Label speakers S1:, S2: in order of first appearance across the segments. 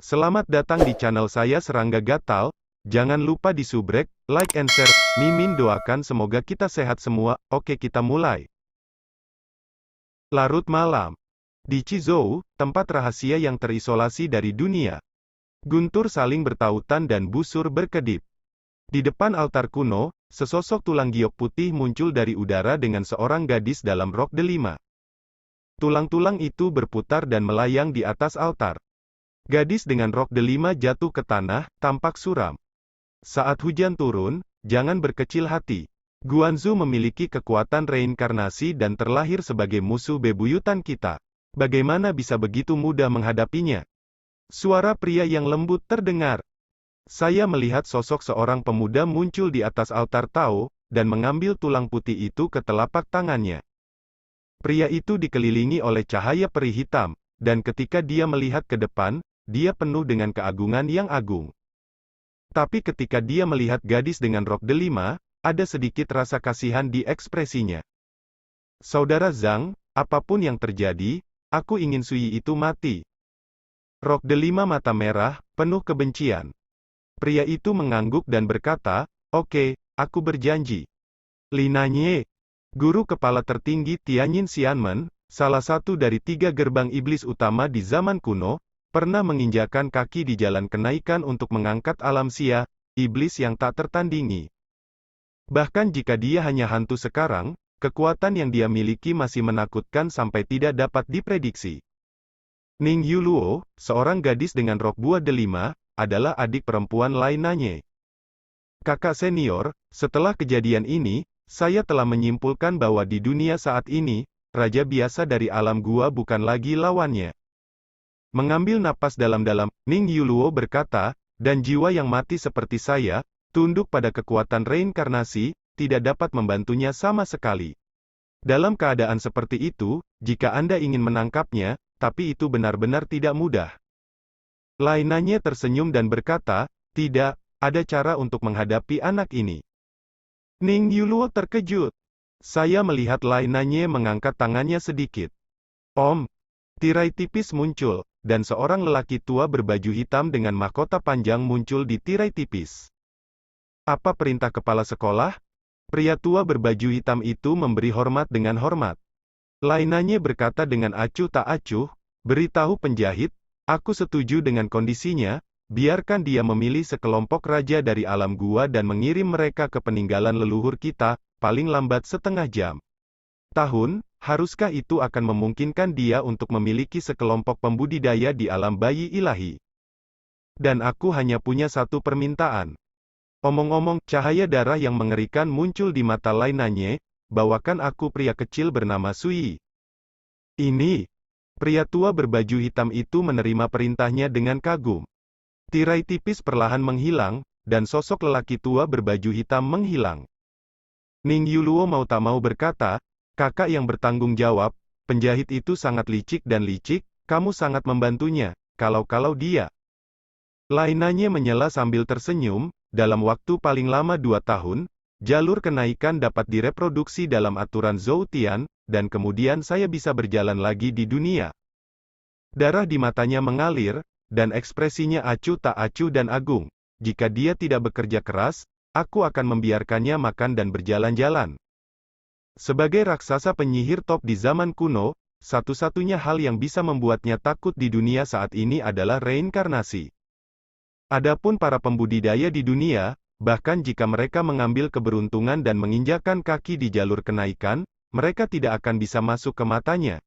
S1: Selamat datang di channel saya Serangga Gatal. Jangan lupa di subrek, like and share. Mimin doakan semoga kita sehat semua. Oke, kita mulai. Larut malam. Di Chizhou, tempat rahasia yang terisolasi dari dunia. Guntur saling bertautan dan busur berkedip. Di depan altar kuno, sesosok tulang giok putih muncul dari udara dengan seorang gadis dalam rok delima. Tulang-tulang itu berputar dan melayang di atas altar. Gadis dengan rok delima jatuh ke tanah, tampak suram. Saat hujan turun, jangan berkecil hati. Guanzu memiliki kekuatan reinkarnasi dan terlahir sebagai musuh bebuyutan kita. Bagaimana bisa begitu mudah menghadapinya? Suara pria yang lembut terdengar. Saya melihat sosok seorang pemuda muncul di atas altar Tao, dan mengambil tulang putih itu ke telapak tangannya. Pria itu dikelilingi oleh cahaya peri hitam, dan ketika dia melihat ke depan, dia penuh dengan keagungan yang agung. Tapi ketika dia melihat gadis dengan rok delima, ada sedikit rasa kasihan di ekspresinya. Saudara Zhang, apapun yang terjadi, aku ingin Sui itu mati. Rok delima mata merah, penuh kebencian. Pria itu mengangguk dan berkata, "Oke, aku berjanji." Lina Nye, guru kepala tertinggi Tianyin Xianmen, salah satu dari 3 gerbang iblis utama di zaman kuno, pernah menginjakan kaki di jalan kenaikan untuk mengangkat alam Xia, iblis yang tak tertandingi. Bahkan jika dia hanya hantu sekarang, kekuatan yang dia miliki masih menakutkan sampai tidak dapat diprediksi. Ning Yuluo, seorang gadis dengan rok buah delima, adalah adik perempuan Lai Nanye. Kakak senior, setelah kejadian ini, saya telah menyimpulkan bahwa di dunia saat ini, raja biasa dari alam gua bukan lagi lawannya. Mengambil napas dalam-dalam, Ning Yuluo berkata, dan jiwa yang mati seperti saya, tunduk pada kekuatan reinkarnasi, tidak dapat membantunya sama sekali. Dalam keadaan seperti itu, jika Anda ingin menangkapnya, tapi itu benar-benar tidak mudah. Lai Nanye tersenyum dan berkata, tidak, ada cara untuk menghadapi anak ini. Ning Yuluo terkejut. Saya melihat Lai Nanye mengangkat tangannya sedikit. Om, tirai tipis muncul, dan seorang lelaki tua berbaju hitam dengan mahkota panjang muncul di tirai tipis. Apa perintah kepala sekolah? Pria tua berbaju hitam itu memberi hormat dengan hormat. Lai Nanye berkata dengan acuh tak acuh, beritahu penjahit, aku setuju dengan kondisinya, biarkan dia memilih sekelompok raja dari alam gua dan mengirim mereka ke peninggalan leluhur kita, paling lambat setengah jam. Tahun, haruskah itu akan memungkinkan dia untuk memiliki sekelompok pembudidaya di alam bayi ilahi? Dan aku hanya punya satu permintaan. Omong-omong, cahaya darah yang mengerikan muncul di mata Lai Nanye, bawakan aku pria kecil bernama Sui. Ini. Pria tua berbaju hitam itu menerima perintahnya dengan kagum. Tirai tipis perlahan menghilang, dan sosok lelaki tua berbaju hitam menghilang. Ning Yuluo mau tak mau berkata, kakak yang bertanggung jawab, penjahit itu sangat licik dan licik, kamu sangat membantunya, kalau dia. Lai Nanye menyela sambil tersenyum, dalam waktu paling lama 2 tahun, jalur kenaikan dapat direproduksi dalam aturan Zhou Tian, dan kemudian saya bisa berjalan lagi di dunia. Darah di matanya mengalir, dan ekspresinya acuh tak acuh dan agung. Jika dia tidak bekerja keras, aku akan membiarkannya makan dan berjalan-jalan. Sebagai raksasa penyihir top di zaman kuno, satu-satunya hal yang bisa membuatnya takut di dunia saat ini adalah reinkarnasi. Adapun para pembudidaya di dunia, bahkan jika mereka mengambil keberuntungan dan menginjakan kaki di jalur kenaikan, mereka tidak akan bisa masuk ke matanya.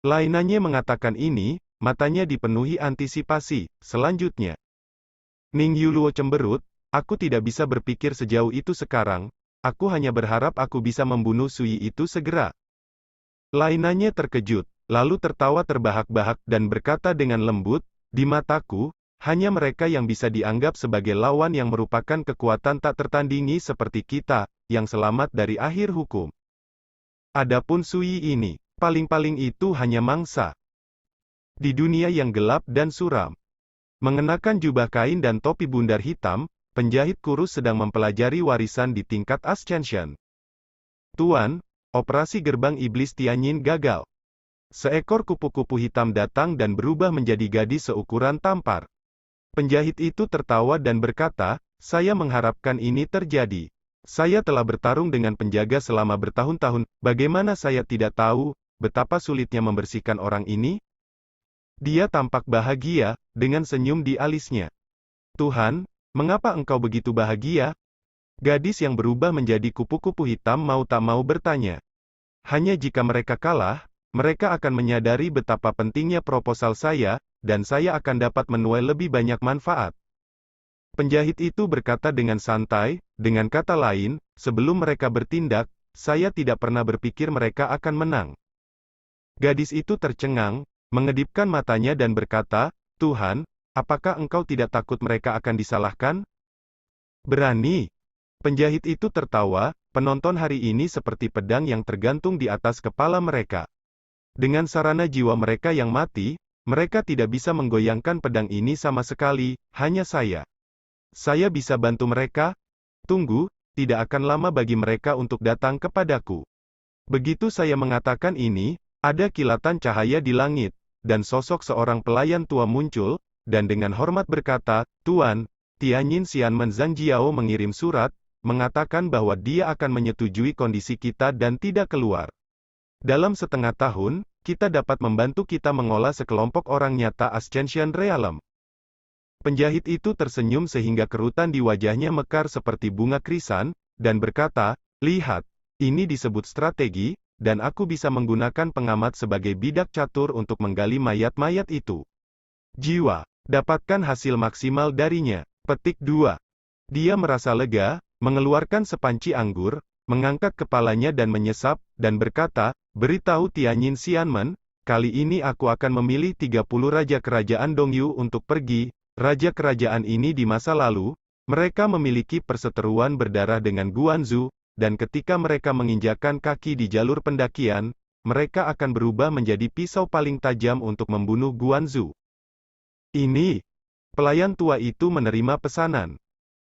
S1: Lai Nanye mengatakan ini, matanya dipenuhi antisipasi. Selanjutnya, Ning Yuluo cemberut, aku tidak bisa berpikir sejauh itu sekarang, aku hanya berharap aku bisa membunuh Sui itu segera. Lai Nanye terkejut, lalu tertawa terbahak-bahak dan berkata dengan lembut, di mataku, hanya mereka yang bisa dianggap sebagai lawan yang merupakan kekuatan tak tertandingi seperti kita, yang selamat dari akhir hukum. Adapun Sui ini, paling-paling itu hanya mangsa. Di dunia yang gelap dan suram. Mengenakan jubah kain dan topi bundar hitam, penjahit kurus sedang mempelajari warisan di tingkat Ascension. Tuan, operasi gerbang iblis Tianyin gagal. Seekor kupu-kupu hitam datang dan berubah menjadi gadis seukuran tampar. Penjahit itu tertawa dan berkata, "Saya mengharapkan ini terjadi. Saya telah bertarung dengan penjaga selama bertahun-tahun, bagaimana saya tidak tahu betapa sulitnya membersihkan orang ini?" Dia tampak bahagia, dengan senyum di alisnya. "Tuhan, mengapa engkau begitu bahagia?" Gadis yang berubah menjadi kupu-kupu hitam mau tak mau bertanya. "Hanya jika mereka kalah, mereka akan menyadari betapa pentingnya proposal saya, dan saya akan dapat menuai lebih banyak manfaat." Penjahit itu berkata dengan santai, dengan kata lain, sebelum mereka bertindak, saya tidak pernah berpikir mereka akan menang. Gadis itu tercengang, mengedipkan matanya dan berkata, "Tuhan, apakah engkau tidak takut mereka akan disalahkan?" "Berani." Penjahit itu tertawa, "Penonton hari ini seperti pedang yang tergantung di atas kepala mereka. Dengan sarana jiwa mereka yang mati, mereka tidak bisa menggoyangkan pedang ini sama sekali, hanya saya. Saya bisa bantu mereka? Tunggu, tidak akan lama bagi mereka untuk datang kepadaku." Begitu saya mengatakan ini, ada kilatan cahaya di langit, dan sosok seorang pelayan tua muncul, dan dengan hormat berkata, "Tuan, Tianyin Xianmen Zhangjiao mengirim surat, mengatakan bahwa dia akan menyetujui kondisi kita dan tidak keluar. Dalam setengah tahun, kita dapat membantu kita mengolah sekelompok orang nyata Ascension Realm." Penjahit itu tersenyum sehingga kerutan di wajahnya mekar seperti bunga krisan, dan berkata, "Lihat, ini disebut strategi, dan aku bisa menggunakan pengamat sebagai bidak catur untuk menggali mayat-mayat itu. Jiwa, dapatkan hasil maksimal darinya." Petik 2. Dia merasa lega, mengeluarkan sepanci anggur, mengangkat kepalanya dan menyesap, dan berkata, "Beritahu Tianyin Xianmen, kali ini aku akan memilih 30 raja kerajaan Dongyu untuk pergi. Raja kerajaan ini di masa lalu, mereka memiliki perseteruan berdarah dengan Guanzu, dan ketika mereka menginjakkan kaki di jalur pendakian, mereka akan berubah menjadi pisau paling tajam untuk membunuh Guanzu." "Ini." Pelayan tua itu menerima pesanan.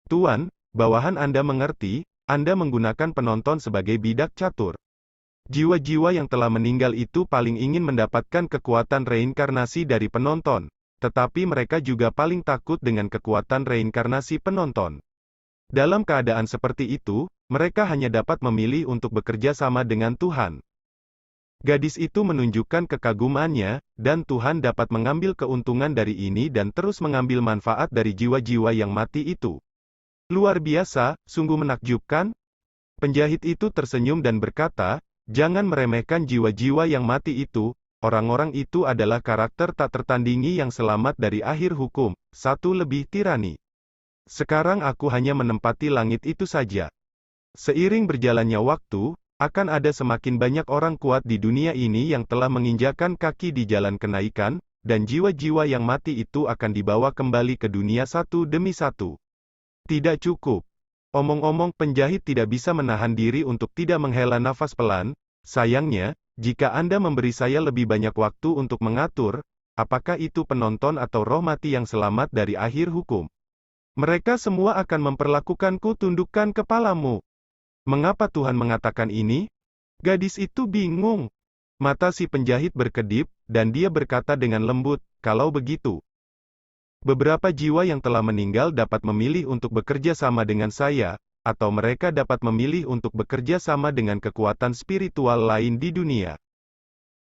S1: "Tuan, bawahan Anda mengerti, Anda menggunakan penonton sebagai bidak catur. Jiwa-jiwa yang telah meninggal itu paling ingin mendapatkan kekuatan reinkarnasi dari penonton, tetapi mereka juga paling takut dengan kekuatan reinkarnasi penonton. Dalam keadaan seperti itu, mereka hanya dapat memilih untuk bekerja sama dengan Tuhan." Gadis itu menunjukkan kekagumannya, dan Tuhan dapat mengambil keuntungan dari ini dan terus mengambil manfaat dari jiwa-jiwa yang mati itu. "Luar biasa, sungguh menakjubkan." Penjahit itu tersenyum dan berkata, "Jangan meremehkan jiwa-jiwa yang mati itu, orang-orang itu adalah karakter tak tertandingi yang selamat dari akhir hukum, satu lebih tirani. Sekarang aku hanya menempati langit itu saja. Seiring berjalannya waktu, akan ada semakin banyak orang kuat di dunia ini yang telah menginjakan kaki di jalan kenaikan, dan jiwa-jiwa yang mati itu akan dibawa kembali ke dunia satu demi satu." Tidak cukup. Omong-omong, penjahit tidak bisa menahan diri untuk tidak menghela nafas pelan. "Sayangnya, jika Anda memberi saya lebih banyak waktu untuk mengatur, apakah itu penonton atau roh mati yang selamat dari akhir hukum? Mereka semua akan memperlakukanku tundukkan kepalamu." "Mengapa Tuhan mengatakan ini?" Gadis itu bingung. Mata si penjahit berkedip, dan dia berkata dengan lembut, "Kalau begitu, beberapa jiwa yang telah meninggal dapat memilih untuk bekerja sama dengan saya, atau mereka dapat memilih untuk bekerja sama dengan kekuatan spiritual lain di dunia.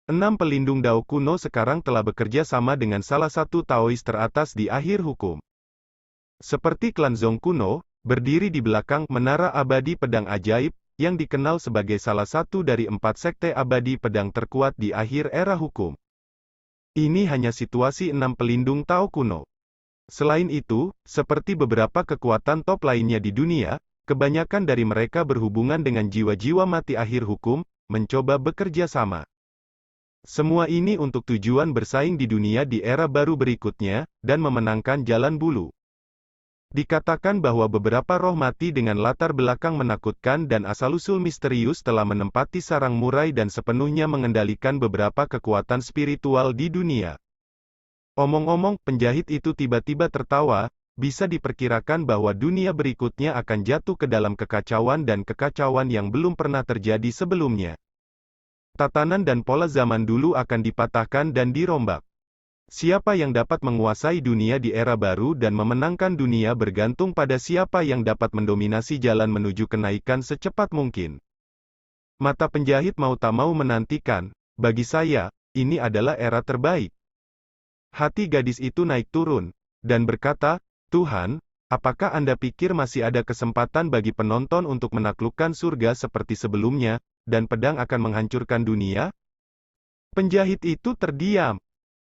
S1: 6 pelindung Dao kuno sekarang telah bekerja sama dengan salah satu Taois teratas di akhir hukum. Seperti klan Zong kuno, berdiri di belakang Menara Abadi Pedang Ajaib, yang dikenal sebagai salah satu dari 4 sekte abadi pedang terkuat di akhir era hukum. Ini hanya situasi 6 pelindung Tao kuno. Selain itu, seperti beberapa kekuatan top lainnya di dunia, kebanyakan dari mereka berhubungan dengan jiwa-jiwa mati akhir hukum, mencoba bekerja sama. Semua ini untuk tujuan bersaing di dunia di era baru berikutnya, dan memenangkan jalan bulu. Dikatakan bahwa beberapa roh mati dengan latar belakang menakutkan dan asal-usul misterius telah menempati sarang murai dan sepenuhnya mengendalikan beberapa kekuatan spiritual di dunia. Omong-omong, penjahit itu tiba-tiba tertawa, bisa diperkirakan bahwa dunia berikutnya akan jatuh ke dalam kekacauan dan kekacauan yang belum pernah terjadi sebelumnya. Tatanan dan pola zaman dulu akan dipatahkan dan dirombak. Siapa yang dapat menguasai dunia di era baru dan memenangkan dunia bergantung pada siapa yang dapat mendominasi jalan menuju kenaikan secepat mungkin. Mata penjahit mau tak mau menantikan. Bagi saya, ini adalah era terbaik. Hati gadis itu naik turun, dan berkata, Tuhan, apakah Anda pikir masih ada kesempatan bagi penonton untuk menaklukkan surga seperti sebelumnya, dan pedang akan menghancurkan dunia? Penjahit itu terdiam.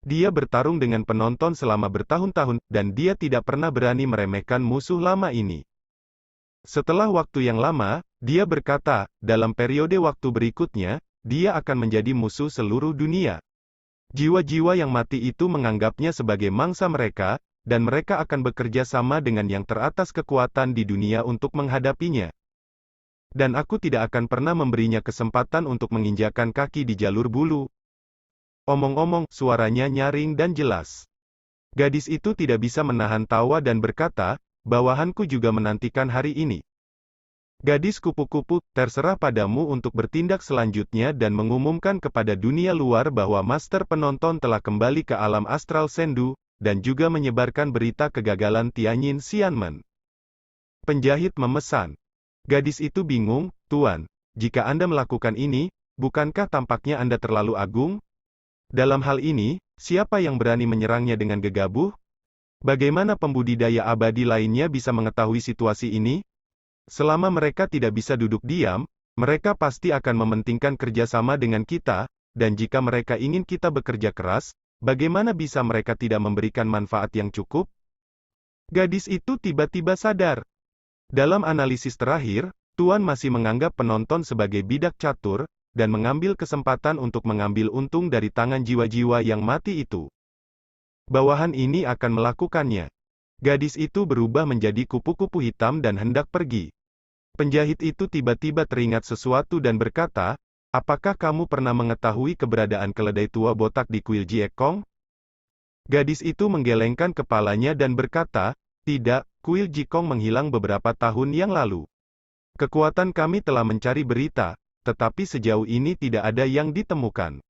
S1: Dia bertarung dengan penonton selama bertahun-tahun, dan dia tidak pernah berani meremehkan musuh lama ini. Setelah waktu yang lama, dia berkata, dalam periode waktu berikutnya, dia akan menjadi musuh seluruh dunia. Jiwa-jiwa yang mati itu menganggapnya sebagai mangsa mereka, dan mereka akan bekerja sama dengan yang teratas kekuatan di dunia untuk menghadapinya. Dan aku tidak akan pernah memberinya kesempatan untuk menginjakkan kaki di jalur bulu. Omong-omong, suaranya nyaring dan jelas. Gadis itu tidak bisa menahan tawa dan berkata, bawahanku juga menantikan hari ini. Gadis kupu-kupu, terserah padamu untuk bertindak selanjutnya dan mengumumkan kepada dunia luar bahwa master penonton telah kembali ke alam astral Sendu, dan juga menyebarkan berita kegagalan Tianyin Xianmen. Penjahit memesan. Gadis itu bingung, Tuan, jika Anda melakukan ini, bukankah tampaknya Anda terlalu agung? Dalam hal ini, siapa yang berani menyerangnya dengan gegabah? Bagaimana pembudidaya abadi lainnya bisa mengetahui situasi ini? Selama mereka tidak bisa duduk diam, mereka pasti akan mementingkan kerjasama dengan kita, dan jika mereka ingin kita bekerja keras, bagaimana bisa mereka tidak memberikan manfaat yang cukup? Gadis itu tiba-tiba sadar. Dalam analisis terakhir, Tuan masih menganggap penonton sebagai bidak catur, dan mengambil kesempatan untuk mengambil untung dari tangan jiwa-jiwa yang mati itu. Bawahan ini akan melakukannya. Gadis itu berubah menjadi kupu-kupu hitam dan hendak pergi. Penjahit itu tiba-tiba teringat sesuatu dan berkata, apakah kamu pernah mengetahui keberadaan keledai tua botak di kuil Jiekong? Gadis itu menggelengkan kepalanya dan berkata, tidak, kuil Jikong menghilang beberapa tahun yang lalu. Kekuatan kami telah mencari berita, tetapi sejauh ini tidak ada yang ditemukan.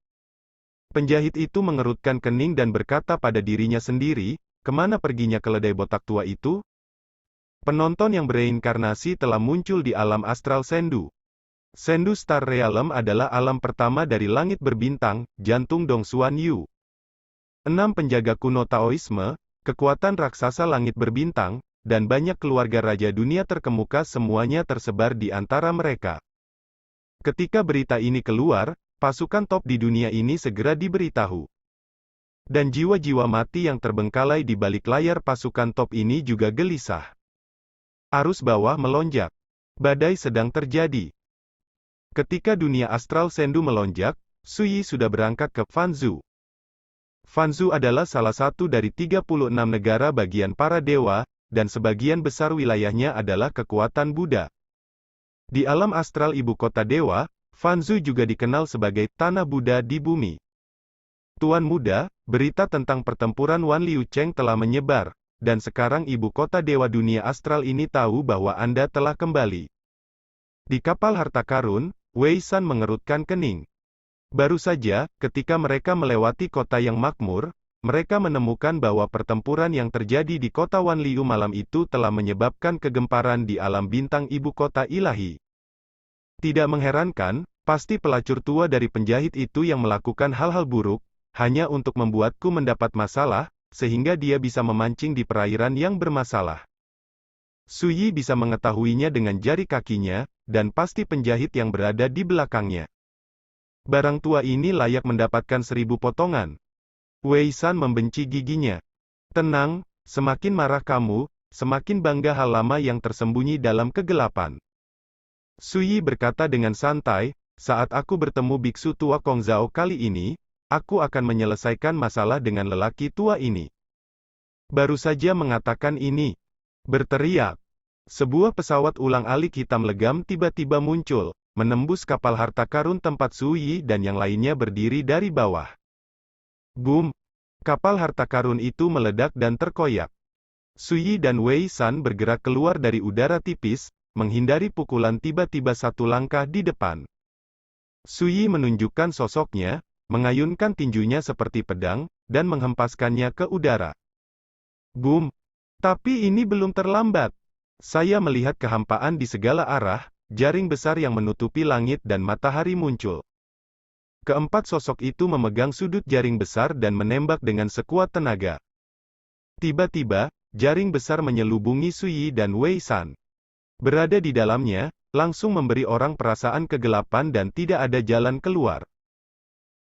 S1: Penjahit itu mengerutkan kening dan berkata pada dirinya sendiri, kemana perginya keledai botak tua itu? Penonton yang bereinkarnasi telah muncul di alam astral Sendu. Sendu Star Realm adalah alam pertama dari langit berbintang, jantung Dongsuan Yu. 6 penjaga kuno Taoisme, kekuatan raksasa langit berbintang, dan banyak keluarga raja dunia terkemuka semuanya tersebar di antara mereka. Ketika berita ini keluar, pasukan top di dunia ini segera diberitahu. Dan jiwa-jiwa mati yang terbengkalai di balik layar pasukan top ini juga gelisah. Arus bawah melonjak. Badai sedang terjadi. Ketika dunia astral Sendu melonjak, Suyi sudah berangkat ke Fanzhou. Fanzhou adalah salah satu dari 36 negara bagian para dewa, dan sebagian besar wilayahnya adalah kekuatan Buddha. Di alam astral ibu kota dewa, Fanzhou juga dikenal sebagai tanah Buddha di bumi. Tuan muda, berita tentang pertempuran Wan Liu Cheng telah menyebar. Dan sekarang ibu kota dewa dunia astral ini tahu bahwa Anda telah kembali. Di kapal harta karun, Wei San mengerutkan kening. Baru saja, ketika mereka melewati kota yang makmur, mereka menemukan bahwa pertempuran yang terjadi di kota Wan Liu malam itu telah menyebabkan kegemparan di alam bintang ibu kota ilahi. Tidak mengherankan, pasti pelacur tua dari penjahit itu yang melakukan hal-hal buruk, hanya untuk membuatku mendapat masalah, sehingga dia bisa memancing di perairan yang bermasalah. Suyi bisa mengetahuinya dengan jari kakinya, dan pasti penjahit yang berada di belakangnya. Barang tua ini layak mendapatkan 1000 potongan. Wei San membenci giginya. Tenang, semakin marah kamu, semakin bangga hal lama yang tersembunyi dalam kegelapan. Suyi berkata dengan santai, saat aku bertemu biksu tua Kongzhao kali ini, aku akan menyelesaikan masalah dengan lelaki tua ini. Baru saja mengatakan ini. Berteriak. Sebuah pesawat ulang-alik hitam legam tiba-tiba muncul, menembus kapal harta karun tempat Suyi dan yang lainnya berdiri dari bawah. Boom! Kapal harta karun itu meledak dan terkoyak. Suyi dan Wei San bergerak keluar dari udara tipis, menghindari pukulan tiba-tiba satu langkah di depan. Sui menunjukkan sosoknya, mengayunkan tinjunya seperti pedang, dan menghempaskannya ke udara. Boom! Tapi ini belum terlambat. Saya melihat kehampaan di segala arah, jaring besar yang menutupi langit dan matahari muncul. Keempat sosok itu memegang sudut jaring besar dan menembak dengan sekuat tenaga. Tiba-tiba, jaring besar menyelubungi Sui dan Wei San. Berada di dalamnya, langsung memberi orang perasaan kegelapan dan tidak ada jalan keluar.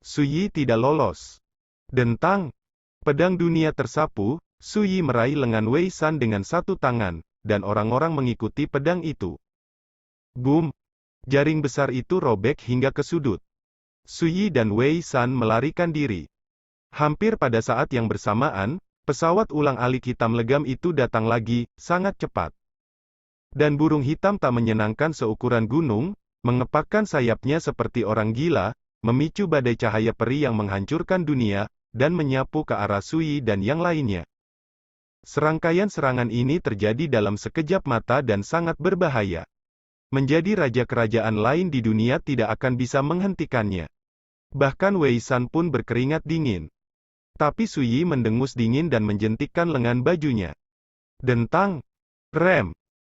S1: Sui tidak lolos. Dentang! Pedang dunia tersapu, Sui meraih lengan Wei San dengan satu tangan, dan orang-orang mengikuti pedang itu. Boom! Jaring besar itu robek hingga ke sudut. Sui dan Wei San melarikan diri. Hampir pada saat yang bersamaan, pesawat ulang-alik hitam legam itu datang lagi, sangat cepat. Dan burung hitam tak menyenangkan seukuran gunung, mengepakkan sayapnya seperti orang gila, memicu badai cahaya peri yang menghancurkan dunia, dan menyapu ke arah Sui dan yang lainnya. Serangkaian serangan ini terjadi dalam sekejap mata dan sangat berbahaya. Menjadi raja kerajaan lain di dunia tidak akan bisa menghentikannya. Bahkan Wei San pun berkeringat dingin. Tapi Sui mendengus dingin dan menjentikkan lengan bajunya. Dentang! Rem!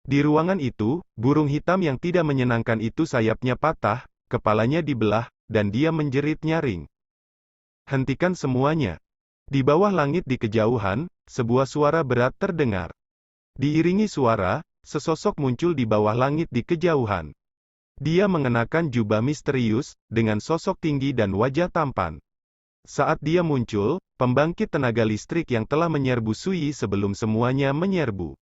S1: Di ruangan itu, burung hitam yang tidak menyenangkan itu sayapnya patah, kepalanya dibelah, dan dia menjerit nyaring. Hentikan semuanya. Di bawah langit di kejauhan, sebuah suara berat terdengar. Diiringi suara, sesosok muncul di bawah langit di kejauhan. Dia mengenakan jubah misterius, dengan sosok tinggi dan wajah tampan. Saat dia muncul, pembangkit tenaga listrik yang telah menyerbu Sui sebelum semuanya menyerbu.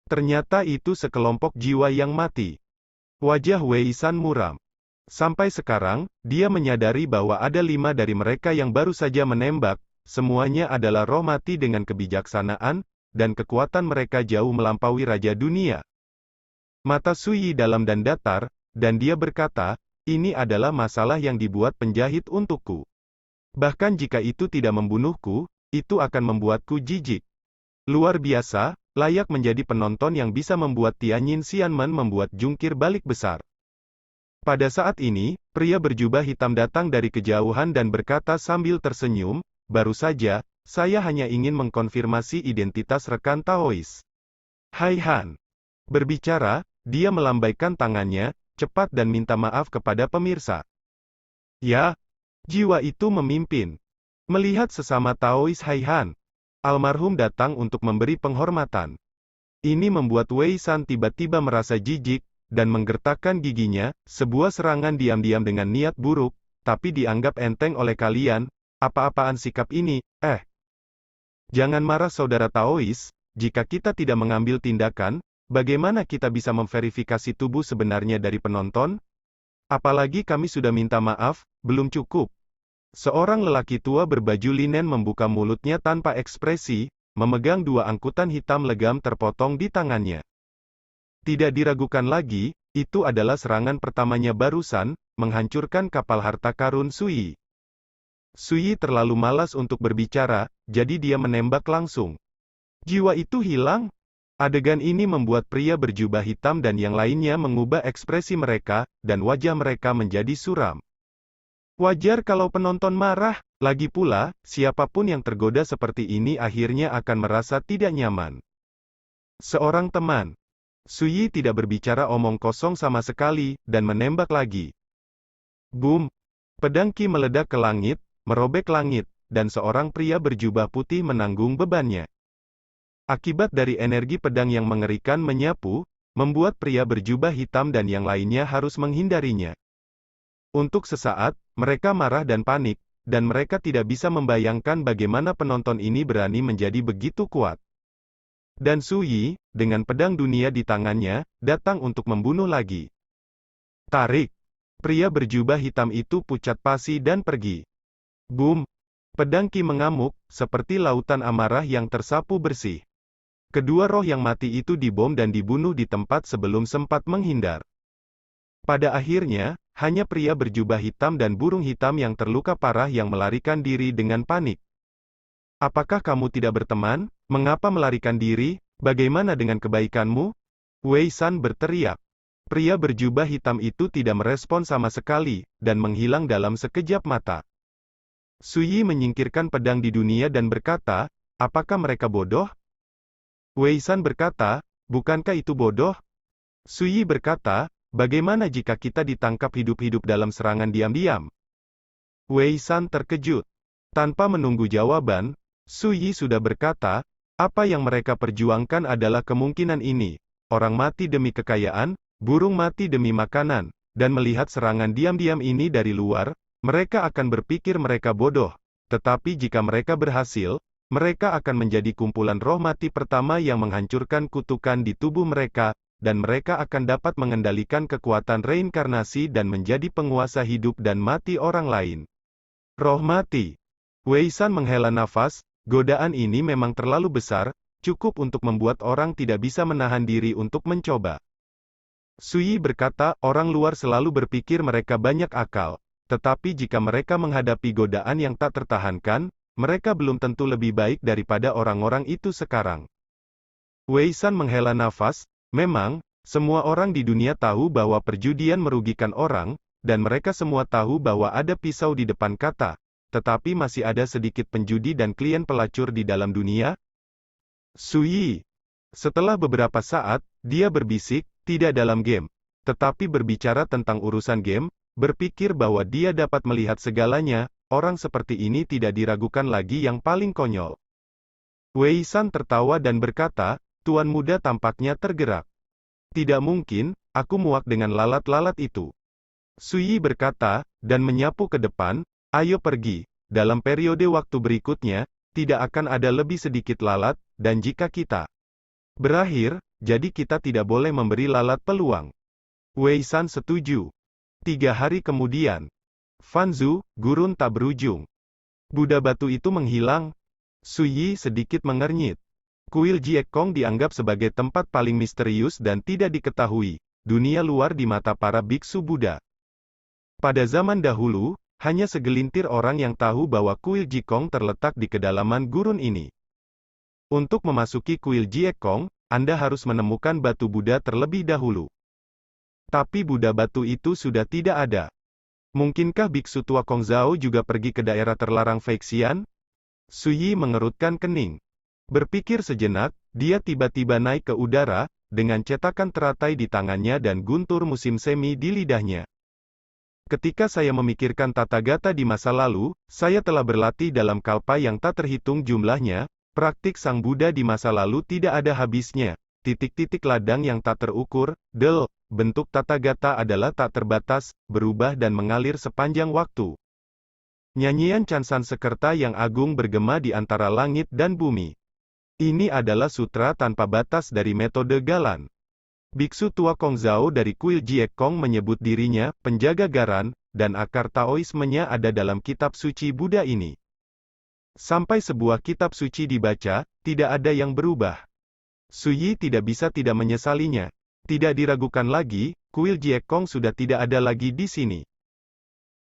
S1: Ternyata itu sekelompok jiwa yang mati. Wajah Wei San muram. Sampai sekarang, dia menyadari bahwa ada 5 dari mereka yang baru saja menembak, semuanya adalah roh mati dengan kebijaksanaan, dan kekuatan mereka jauh melampaui Raja Dunia. Mata Sui dalam dan datar, dan dia berkata, ini adalah masalah yang dibuat penjahit untukku. Bahkan jika itu tidak membunuhku, itu akan membuatku jijik. Luar biasa, layak menjadi penonton yang bisa membuat Tianyin Xianmen membuat jungkir balik besar. Pada saat ini, pria berjubah hitam datang dari kejauhan dan berkata sambil tersenyum, baru saja, saya hanya ingin mengkonfirmasi identitas rekan Taois. Hai Han. Berbicara, dia melambaikan tangannya, cepat dan minta maaf kepada pemirsa. Ya, jiwa itu memimpin. Melihat sesama Taois Hai Han, almarhum datang untuk memberi penghormatan. Ini membuat Wei San tiba-tiba merasa jijik, dan menggertakkan giginya, sebuah serangan diam-diam dengan niat buruk, tapi dianggap enteng oleh kalian, apa-apaan sikap ini, Jangan marah saudara Taois, jika kita tidak mengambil tindakan, bagaimana kita bisa memverifikasi tubuh sebenarnya dari penonton? Apalagi kami sudah minta maaf, belum cukup. Seorang lelaki tua berbaju linen membuka mulutnya tanpa ekspresi, memegang 2 angkutan hitam legam terpotong di tangannya. Tidak diragukan lagi, itu adalah serangan pertamanya barusan, menghancurkan kapal harta karun Sui. Sui terlalu malas untuk berbicara, jadi dia menembak langsung. Jiwa itu hilang? Adegan ini membuat pria berjubah hitam dan yang lainnya mengubah ekspresi mereka, dan wajah mereka menjadi suram. Wajar kalau penonton marah, lagi pula, siapapun yang tergoda seperti ini akhirnya akan merasa tidak nyaman. Seorang teman. Sui tidak berbicara omong kosong sama sekali, dan menembak lagi. Boom! Pedang Qi meledak ke langit, merobek langit, dan seorang pria berjubah putih menanggung bebannya. Akibat dari energi pedang yang mengerikan menyapu, membuat pria berjubah hitam dan yang lainnya harus menghindarinya. Untuk sesaat, mereka marah dan panik, dan mereka tidak bisa membayangkan bagaimana penonton ini berani menjadi begitu kuat. Dan Sui, dengan pedang dunia di tangannya, datang untuk membunuh lagi. Tarik! Pria berjubah hitam itu pucat pasi dan pergi. Boom! Pedang Qi mengamuk, seperti lautan amarah yang tersapu bersih. Kedua roh yang mati itu dibom dan dibunuh di tempat sebelum sempat menghindar. Pada akhirnya, hanya pria berjubah hitam dan burung hitam yang terluka parah yang melarikan diri dengan panik. Apakah kamu tidak berteman? Mengapa melarikan diri? Bagaimana dengan kebaikanmu? Wei San berteriak. Pria berjubah hitam itu tidak merespon sama sekali, dan menghilang dalam sekejap mata. Suyi menyingkirkan pedang di dunia dan berkata, apakah mereka bodoh? Wei San berkata, bukankah itu bodoh? Suyi berkata, bagaimana jika kita ditangkap hidup-hidup dalam serangan diam-diam? Wei San terkejut. Tanpa menunggu jawaban, Suyi sudah berkata, apa yang mereka perjuangkan adalah kemungkinan ini. Orang mati demi kekayaan, burung mati demi makanan, dan melihat serangan diam-diam ini dari luar, mereka akan berpikir mereka bodoh. Tetapi jika mereka berhasil, mereka akan menjadi kumpulan roh mati pertama yang menghancurkan kutukan di tubuh mereka, dan mereka akan dapat mengendalikan kekuatan reinkarnasi dan menjadi penguasa hidup dan mati orang lain. Roh mati. Wei San menghela nafas, godaan ini memang terlalu besar, cukup untuk membuat orang tidak bisa menahan diri untuk mencoba. Suyi berkata, orang luar selalu berpikir mereka banyak akal, tetapi jika mereka menghadapi godaan yang tak tertahankan, mereka belum tentu lebih baik daripada orang-orang itu sekarang. Wei San menghela nafas, memang, semua orang di dunia tahu bahwa perjudian merugikan orang, dan mereka semua tahu bahwa ada pisau di depan kata, tetapi masih ada sedikit penjudi dan klien pelacur di dalam dunia? Suyi. Setelah beberapa saat, dia berbisik, tidak dalam game. Tetapi berbicara tentang urusan game, berpikir bahwa dia dapat melihat segalanya, orang seperti ini tidak diragukan lagi yang paling konyol. Wei San tertawa dan berkata, Tuan muda tampaknya tergerak. Tidak mungkin, aku muak dengan lalat-lalat itu. Suyi berkata, dan menyapu ke depan, ayo pergi, dalam periode waktu berikutnya, tidak akan ada lebih sedikit lalat, dan jika kita berakhir, jadi kita tidak boleh memberi lalat peluang. Wei San setuju. 3 hari kemudian, Fanzu, gurun tak berujung. Buddha batu itu menghilang. Suyi sedikit mengernyit. Kuil Jiekong dianggap sebagai tempat paling misterius dan tidak diketahui dunia luar di mata para biksu Buddha. Pada zaman dahulu, hanya segelintir orang yang tahu bahwa kuil Jiekong terletak di kedalaman gurun ini. Untuk memasuki kuil Jiekong, Anda harus menemukan batu Buddha terlebih dahulu. Tapi Buddha batu itu sudah tidak ada. Mungkinkah biksu tua Kongzhao juga pergi ke daerah terlarang Feixian? Suyi mengerutkan kening. Berpikir sejenak, dia tiba-tiba naik ke udara, dengan cetakan teratai di tangannya dan guntur musim semi di lidahnya. Ketika saya memikirkan tata gata di masa lalu, saya telah berlatih dalam kalpa yang tak terhitung jumlahnya. Praktik sang Buddha di masa lalu tidak ada habisnya. Titik-titik ladang yang tak terukur, bentuk tata gata adalah tak terbatas, berubah dan mengalir sepanjang waktu. Nyanyian Chansan Sekerta yang agung bergema di antara langit dan bumi. Ini adalah sutra tanpa batas dari metode Galan. Biksu tua Kongzhao dari kuil Jiekong menyebut dirinya penjaga Garan, dan akar Taoismenya ada dalam kitab suci Buddha ini. Sampai sebuah kitab suci dibaca, tidak ada yang berubah. Suyi tidak bisa tidak menyesalinya. Tidak diragukan lagi, kuil Jiekong sudah tidak ada lagi di sini.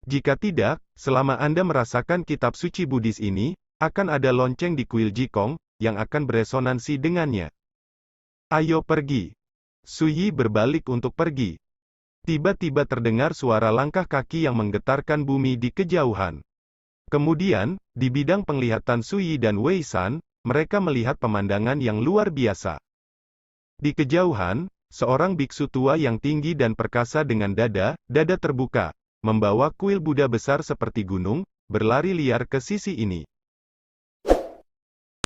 S1: Jika tidak, selama Anda merasakan kitab suci Buddhis ini, akan ada lonceng di kuil Jiekong, yang akan beresonansi dengannya. Ayo pergi. Suyi berbalik untuk pergi. Tiba-tiba terdengar suara langkah kaki yang menggetarkan bumi di kejauhan. Kemudian, di bidang penglihatan Suyi dan Wei San, mereka melihat pemandangan yang luar biasa. Di kejauhan, seorang biksu tua yang tinggi dan perkasa dengan dada terbuka, membawa kuil Buddha besar seperti gunung, berlari liar ke sisi ini.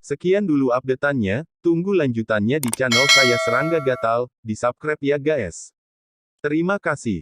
S1: Sekian dulu update-annya, tunggu lanjutannya di channel saya Serangga Gatal, di subscribe ya guys. Terima kasih.